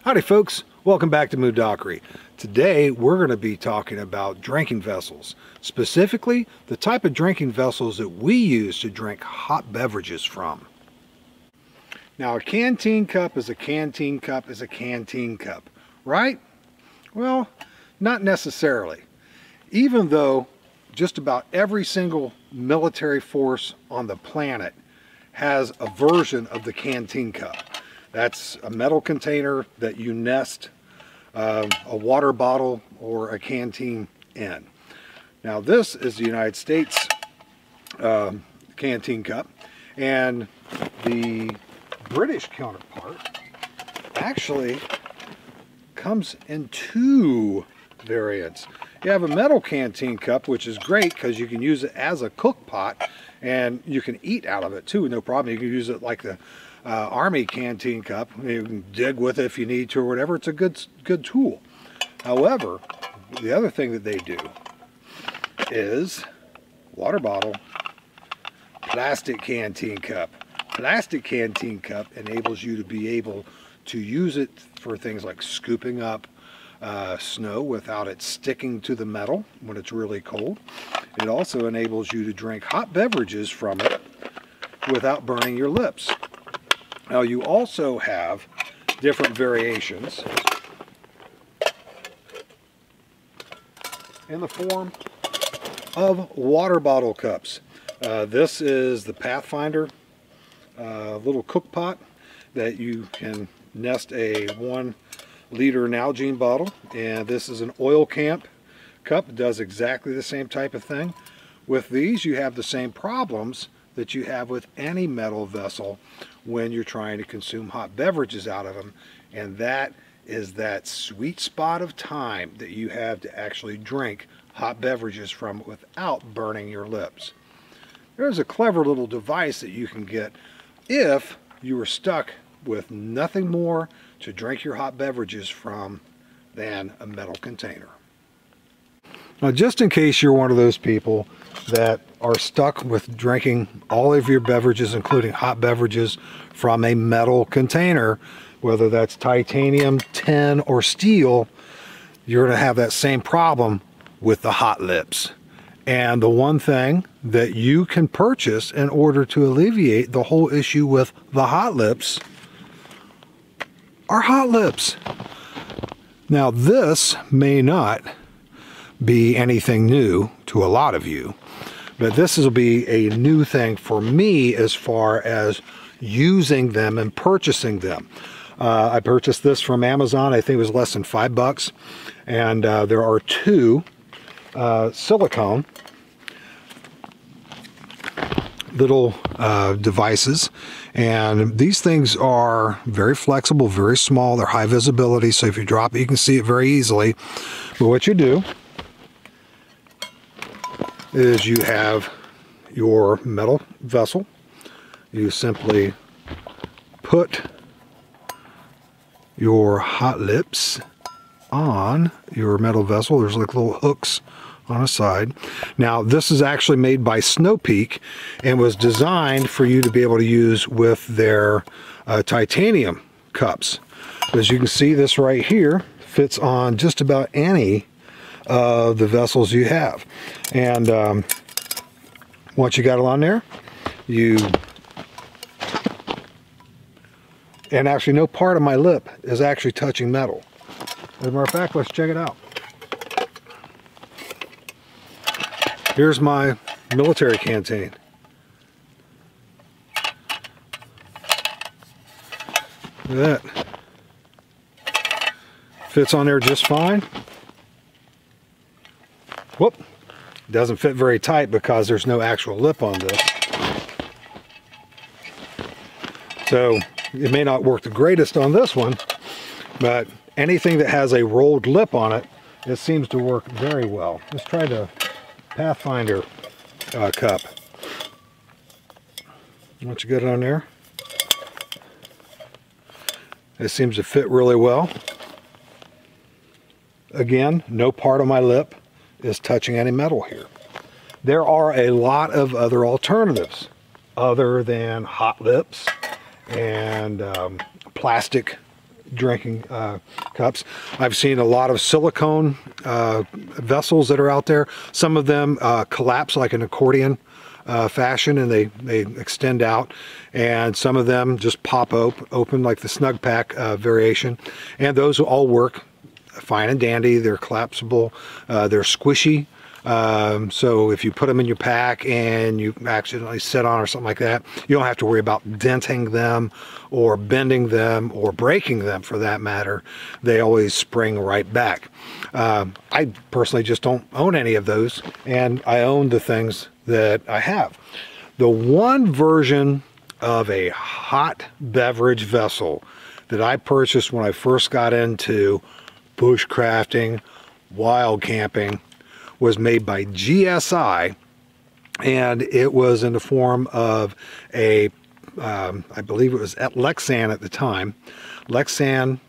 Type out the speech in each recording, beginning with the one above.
Howdy folks, welcome back to Moodockery. Today we're going to be talking about drinking vessels, specifically the type of drinking vessels that we use to drink hot beverages from. Now a canteen cup is a canteen cup is a canteen cup, right? Well, not necessarily. Even though just about every single military force on the planet has a version of the canteen cup. That's a metal container that you nest a water bottle or a canteen in. Now this is the United States canteen cup, and the British counterpart actually comes in two variants. You have a metal canteen cup, which is great because you can use it as a cook pot and you can eat out of it too, no problem. You can use it like the Army canteen cup. You can dig with it if you need to or whatever. It's a good tool. However, the other thing that they do is water bottle, plastic canteen cup. Plastic canteen cup enables you to be able to use it for things like scooping up snow without it sticking to the metal when it's really cold. It also enables you to drink hot beverages from it without burning your lips. Now you also have different variations in the form of water bottle cups. This is the Pathfinder little cook pot that you can nest a 1 liter Nalgene bottle, and this is an oil camp cup. It does exactly the same type of thing. With these you have the same problems that you have with any metal vessel when you're trying to consume hot beverages out of them, and that is that sweet spot of time that you have to actually drink hot beverages from without burning your lips. There's a clever little device that you can get if you were stuck with nothing more to drink your hot beverages from than a metal container. Now, just in case you're one of those people that are stuck with drinking all of your beverages, including hot beverages, from a metal container, whether that's titanium, tin, or steel, you're going to have that same problem with the hot lips. And the one thing that you can purchase in order to alleviate the whole issue with the hot lips are hot lips. Now, this may not be anything new to a lot of you, but this will be a new thing for me as far as using them and purchasing them. I purchased this from Amazon. I think it was less than $5, and there are two silicone little devices, and these things are very flexible, very small. They're high visibility, so if you drop it you can see it very easily. But what you do is you have your metal vessel. You simply put your hot lips on your metal vessel. There's like little hooks on a side. Now this is actually made by Snow Peak and was designed for you to be able to use with their titanium cups. As you can see, this right here fits on just about any of the vessels you have. And once you got it on there, and actually no part of my lip is actually touching metal. As a matter of fact, let's check it out. Here's my military canteen. Look at that. Fits on there just fine. Whoop. Doesn't fit very tight because there's no actual lip on this. So it may not work the greatest on this one, but anything that has a rolled lip on it, it seems to work very well. Let's try the Pathfinder cup. Once you get it on there, it seems to fit really well. Again, no part of my lip is touching any metal here. There are a lot of other alternatives other than hot lips and plastic drinking cups. I've seen a lot of silicone vessels that are out there. Some of them collapse like an accordion fashion, and they extend out, and some of them just pop open like the Snug Pack variation, and those all work fine and dandy. They're collapsible, they're squishy. So if you put them in your pack and you accidentally sit on or something like that, you don't have to worry about denting them or bending them or breaking them for that matter. They always spring right back. I personally just don't own any of those, and I own the things that I have. The one version of a hot beverage vessel that I purchased when I first got into bushcrafting, wild camping, was made by Gsi, and it was in the form of a, I believe it was at Lexan at the time, Lexan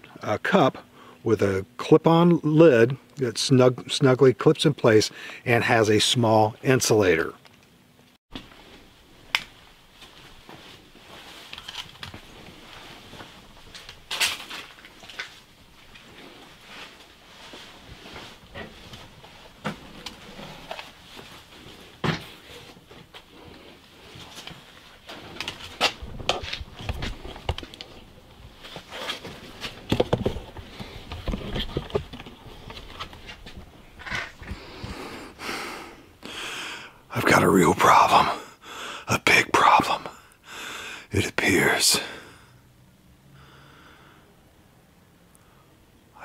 cup with a clip-on lid that snugly clips in place and has a small insulator. I've got a real problem, a big problem. It appears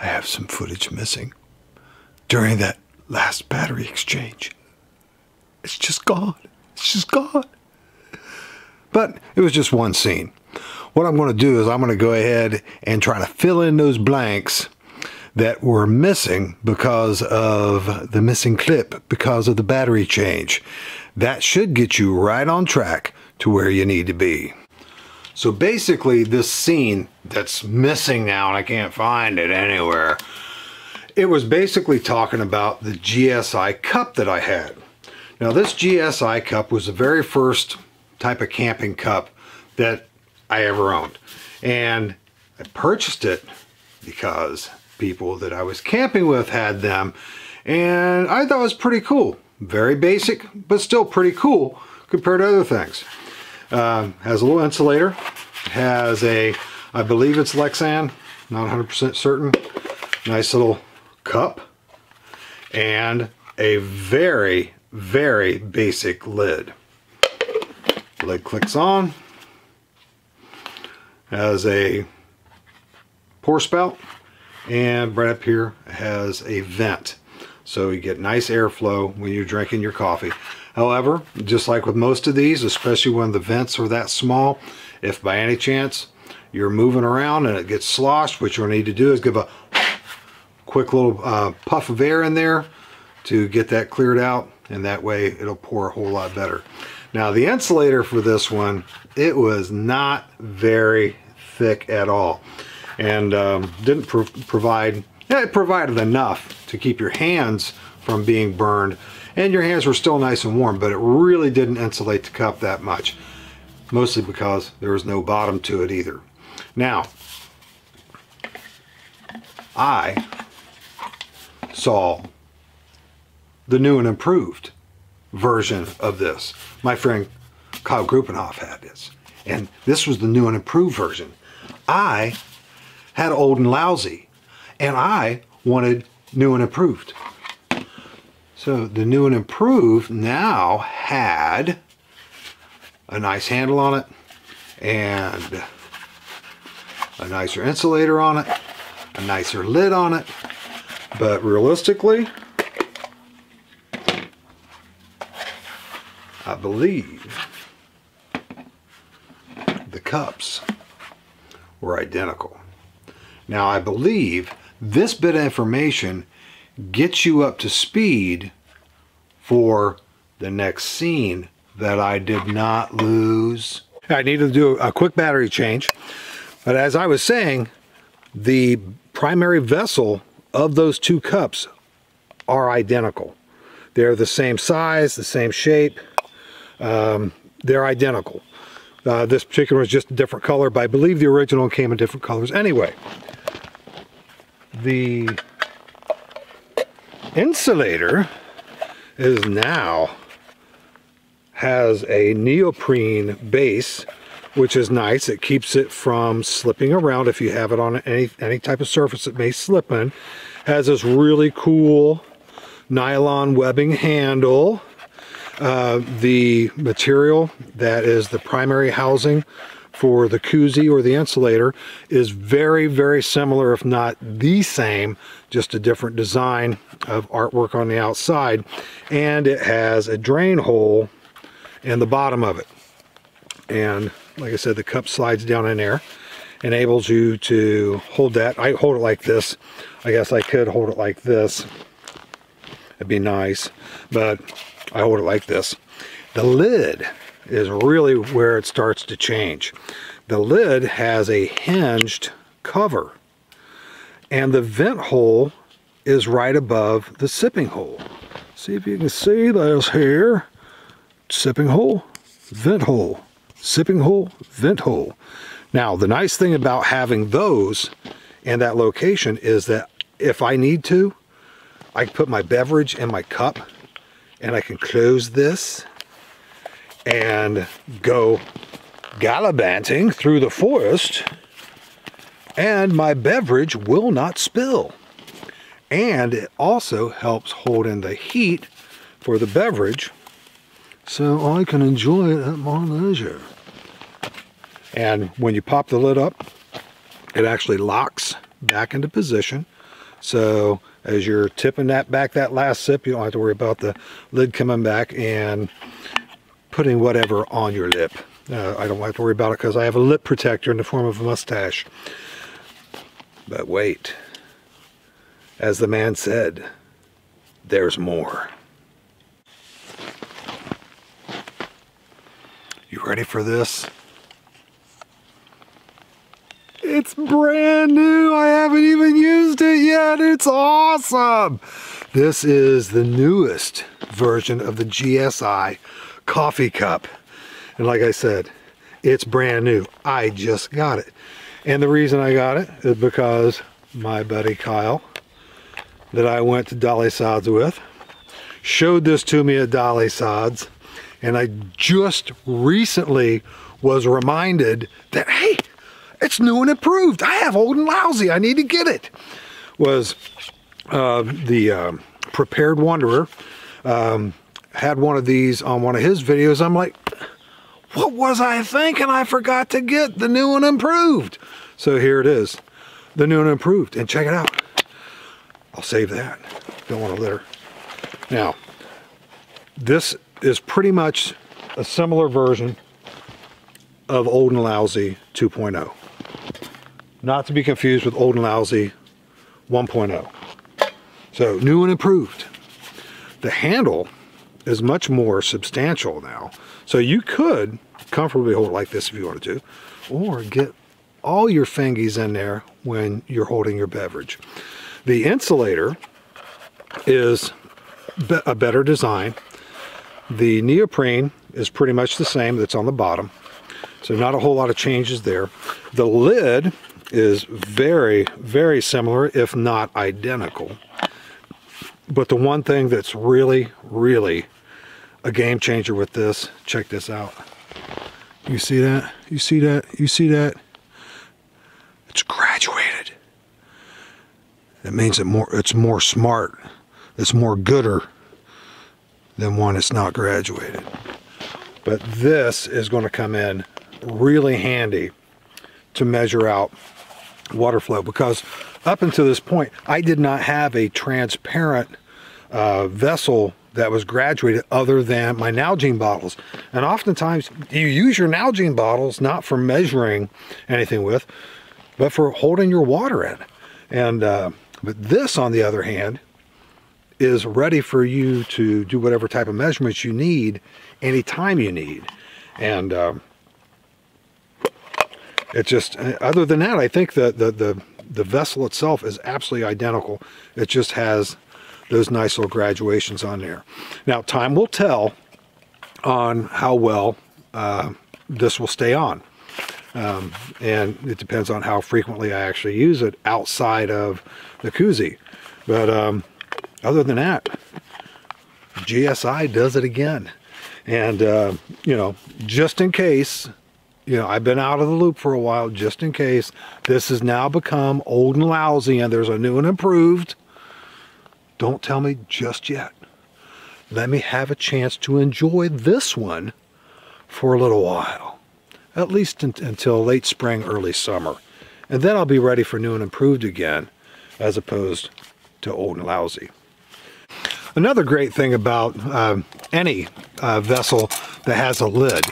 I have some footage missing during that last battery exchange. It's just gone. It's just gone. But it was just one scene. What I'm going to do is I'm going to go ahead and try to fill in those blanks that were missing because of the missing clip, because of the battery change. That should get you right on track to where you need to be. So basically this scene that's missing now, and I can't find it anywhere, it was basically talking about the Gsi Cup that I had. Now this Gsi Cup was the very first type of camping cup that I ever owned. And I purchased it because people that I was camping with had them, and I thought it was pretty cool. Very basic, but still pretty cool compared to other things. Has a little insulator. Has a, I believe it's Lexan, not 100% certain. Nice little cup. And a very, very basic lid. Lid clicks on. Has a pour spout. And right up here has a vent, so you get nice airflow when you're drinking your coffee. However, just like with most of these, especially when the vents are that small, if by any chance you're moving around and it gets sloshed, what you'll need to do is give a quick little puff of air in there to get that cleared out, and that way it'll pour a whole lot better. Now the insulator for this one, it was not very thick at all. And didn't provide, it provided enough to keep your hands from being burned, and your hands were still nice and warm, but it really didn't insulate the cup that much, mostly because there was no bottom to it either. Now, I saw the new and improved version of this. My friend Kyle Gruppenhoff had this, and this was the new and improved version. I had old and lousy, and I wanted new and improved. So the new and improved now had a nice handle on it, and a nicer insulator on it, a nicer lid on it, but realistically, I believe the cups were identical. Now I believe this bit of information gets you up to speed for the next scene that I did not lose. I needed to do a quick battery change, but as I was saying, the primary vessel of those two cups are identical. They're the same size, the same shape, they're identical. This particular is just a different color, but I believe the original came in different colors anyway. The insulator has a neoprene base, which is nice. It keeps it from slipping around if you have it on any type of surface it may slip in. Has this really cool nylon webbing handle. The material that is the primary housing for the koozie or the insulator is very, very similar, if not the same, just a different design of artwork on the outside. And it has a drain hole in the bottom of it. And like I said, the cup slides down in there, enables you to hold that. I hold it like this. I guess I could hold it like this. It'd be nice, but I hold it like this. The lid is really where it starts to change. The lid has a hinged cover, and the vent hole is right above the sipping hole. See if you can see this here. Sipping hole, vent hole, sipping hole, vent hole. Now, the nice thing about having those in that location is that if I need to, I can put my beverage in my cup, and I can close this and go gallivanting through the forest, and my beverage will not spill. And it also helps hold in the heat for the beverage, so I can enjoy it at my leisure. And when you pop the lid up, it actually locks back into position. So as you're tipping that back, that last sip, you don't have to worry about the lid coming back and putting whatever on your lip. I don't have to worry about it because I have a lip protector in the form of a mustache. But wait, as the man said, there's more. You ready for this? It's brand new. I haven't even used it yet. It's awesome. This is the newest version of the Gsi Coffee Cup. And like I said, it's brand new. I just got it. And the reason I got it is because my buddy Kyle, that I went to Dolly Sods with, showed this to me at Dolly Sods. And I just recently was reminded that, hey, it's new and improved. I have old and lousy. I need to get it. Was the Prepared Wanderer had one of these on one of his videos. I'm like, what was I thinking? I forgot to get the new and improved. So here it is, the new and improved. And check it out. I'll save that. Don't want to litter. Now, this is pretty much a similar version of Old and Lousy 2.0. Not to be confused with Old and Lousy 1.0. So, new and improved. The handle is much more substantial now. So you could comfortably hold it like this if you wanted to, or get all your fingies in there when you're holding your beverage. The insulator is a better design. The neoprene is pretty much the same that's on the bottom. So not a whole lot of changes there. The lid is very, very similar, if not identical. But the one thing that's really, really a game changer with this, check this out. You see that? You see that? You see that? It's graduated. It means it's more smart. It's more gooder than one that's not graduated. But this is going to come in really handy to measure out water flow, because up until this point I did not have a transparent vessel that was graduated other than my Nalgene bottles. And oftentimes you use your Nalgene bottles not for measuring anything with, but for holding your water in. And but this, on the other hand, is ready for you to do whatever type of measurements you need anytime you need. And it just, other than that, I think that the vessel itself is absolutely identical. It just has those nice little graduations on there. Now, time will tell on how well this will stay on. and it depends on how frequently I actually use it outside of the koozie. But other than that, GSI does it again. And you know, just in case, you know, I've been out of the loop for a while, just in case this has now become old and lousy and there's a new and improved, don't tell me just yet. Let me have a chance to enjoy this one for a little while, at least until late spring, early summer. And then I'll be ready for new and improved again, as opposed to old and lousy. Another great thing about any vessel that has a lid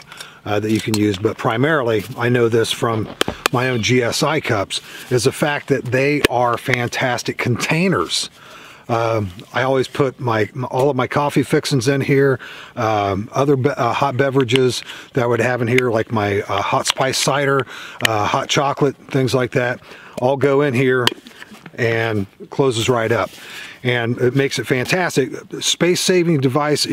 that you can use, but primarily I know this from my own GSI cups, is the fact that they are fantastic containers. I always put all of my coffee fixings in here, other hot beverages that I would have in here, like my hot spice cider, hot chocolate, things like that, all go in here and closes right up. And it makes it fantastic. Space-saving device.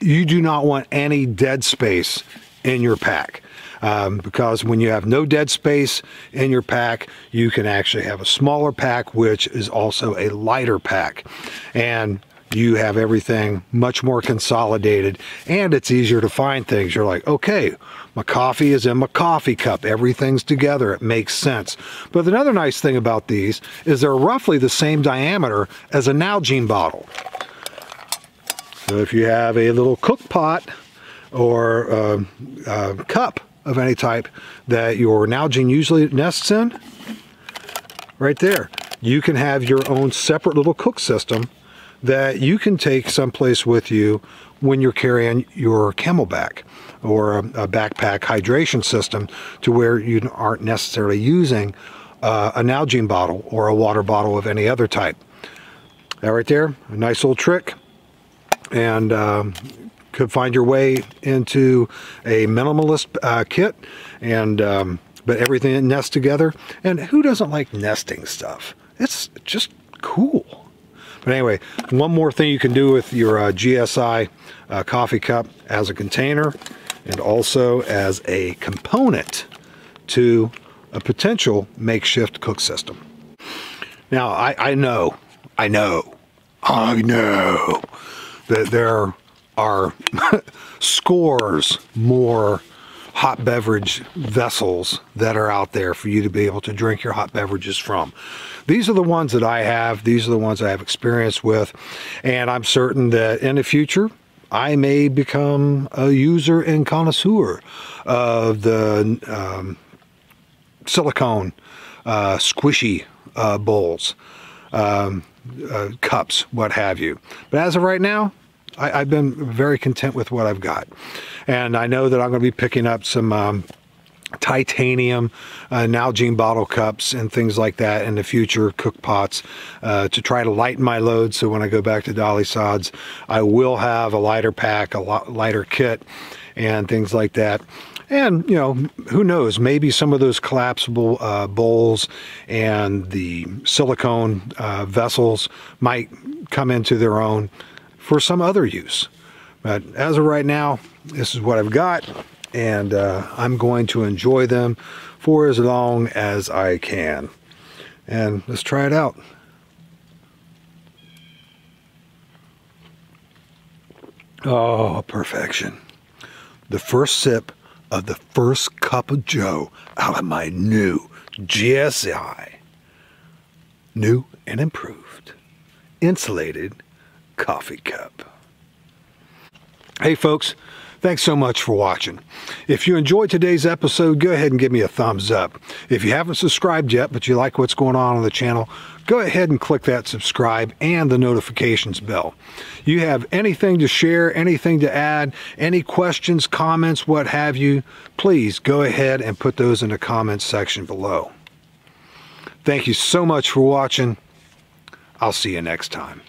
You do not want any dead space in your pack, because when you have no dead space in your pack, you can actually have a smaller pack, which is also a lighter pack, and you have everything much more consolidated, and it's easier to find things. You're like, okay, my coffee is in my coffee cup, everything's together, it makes sense. But another nice thing about these is they're roughly the same diameter as a Nalgene bottle. So if you have a little cook pot or a cup of any type that your Nalgene usually nests in, right there, you can have your own separate little cook system that you can take someplace with you when you're carrying your Camelback or a backpack hydration system, to where you aren't necessarily using a Nalgene bottle or a water bottle of any other type. That right there, a nice little trick, and could find your way into a minimalist kit, and but everything nests together. And who doesn't like nesting stuff? It's just cool. But anyway, one more thing you can do with your GSI coffee cup as a container, and also as a component to a potential makeshift cook system. Now, I know that there are scores more hot beverage vessels that are out there for you to be able to drink your hot beverages from. These are the ones that I have. These are the ones I have experience with, and I'm certain that in the future I may become a user and connoisseur of the silicone squishy bowls, cups, what have you. But as of right now, I've been very content with what I've got. And I know that I'm going to be picking up some titanium Nalgene bottle cups and things like that in the future, cook pots, to try to lighten my load, so when I go back to Dolly Sods, I will have a lighter pack, a lighter kit, and things like that. And, you know, who knows, maybe some of those collapsible bowls and the silicone vessels might come into their own for some other use. But as of right now, this is what I've got, and I'm going to enjoy them for as long as I can. And let's try it out. Oh, perfection. The first sip of the first cup of joe out of my new GSI, new and improved, insulated coffee cup. Hey folks, thanks so much for watching. If you enjoyed today's episode, go ahead and give me a thumbs up. If you haven't subscribed yet, but you like what's going on the channel, go ahead and click that subscribe and the notifications bell. You have anything to share, anything to add, any questions, comments, what have you, please go ahead and put those in the comments section below. Thank you so much for watching. I'll see you next time.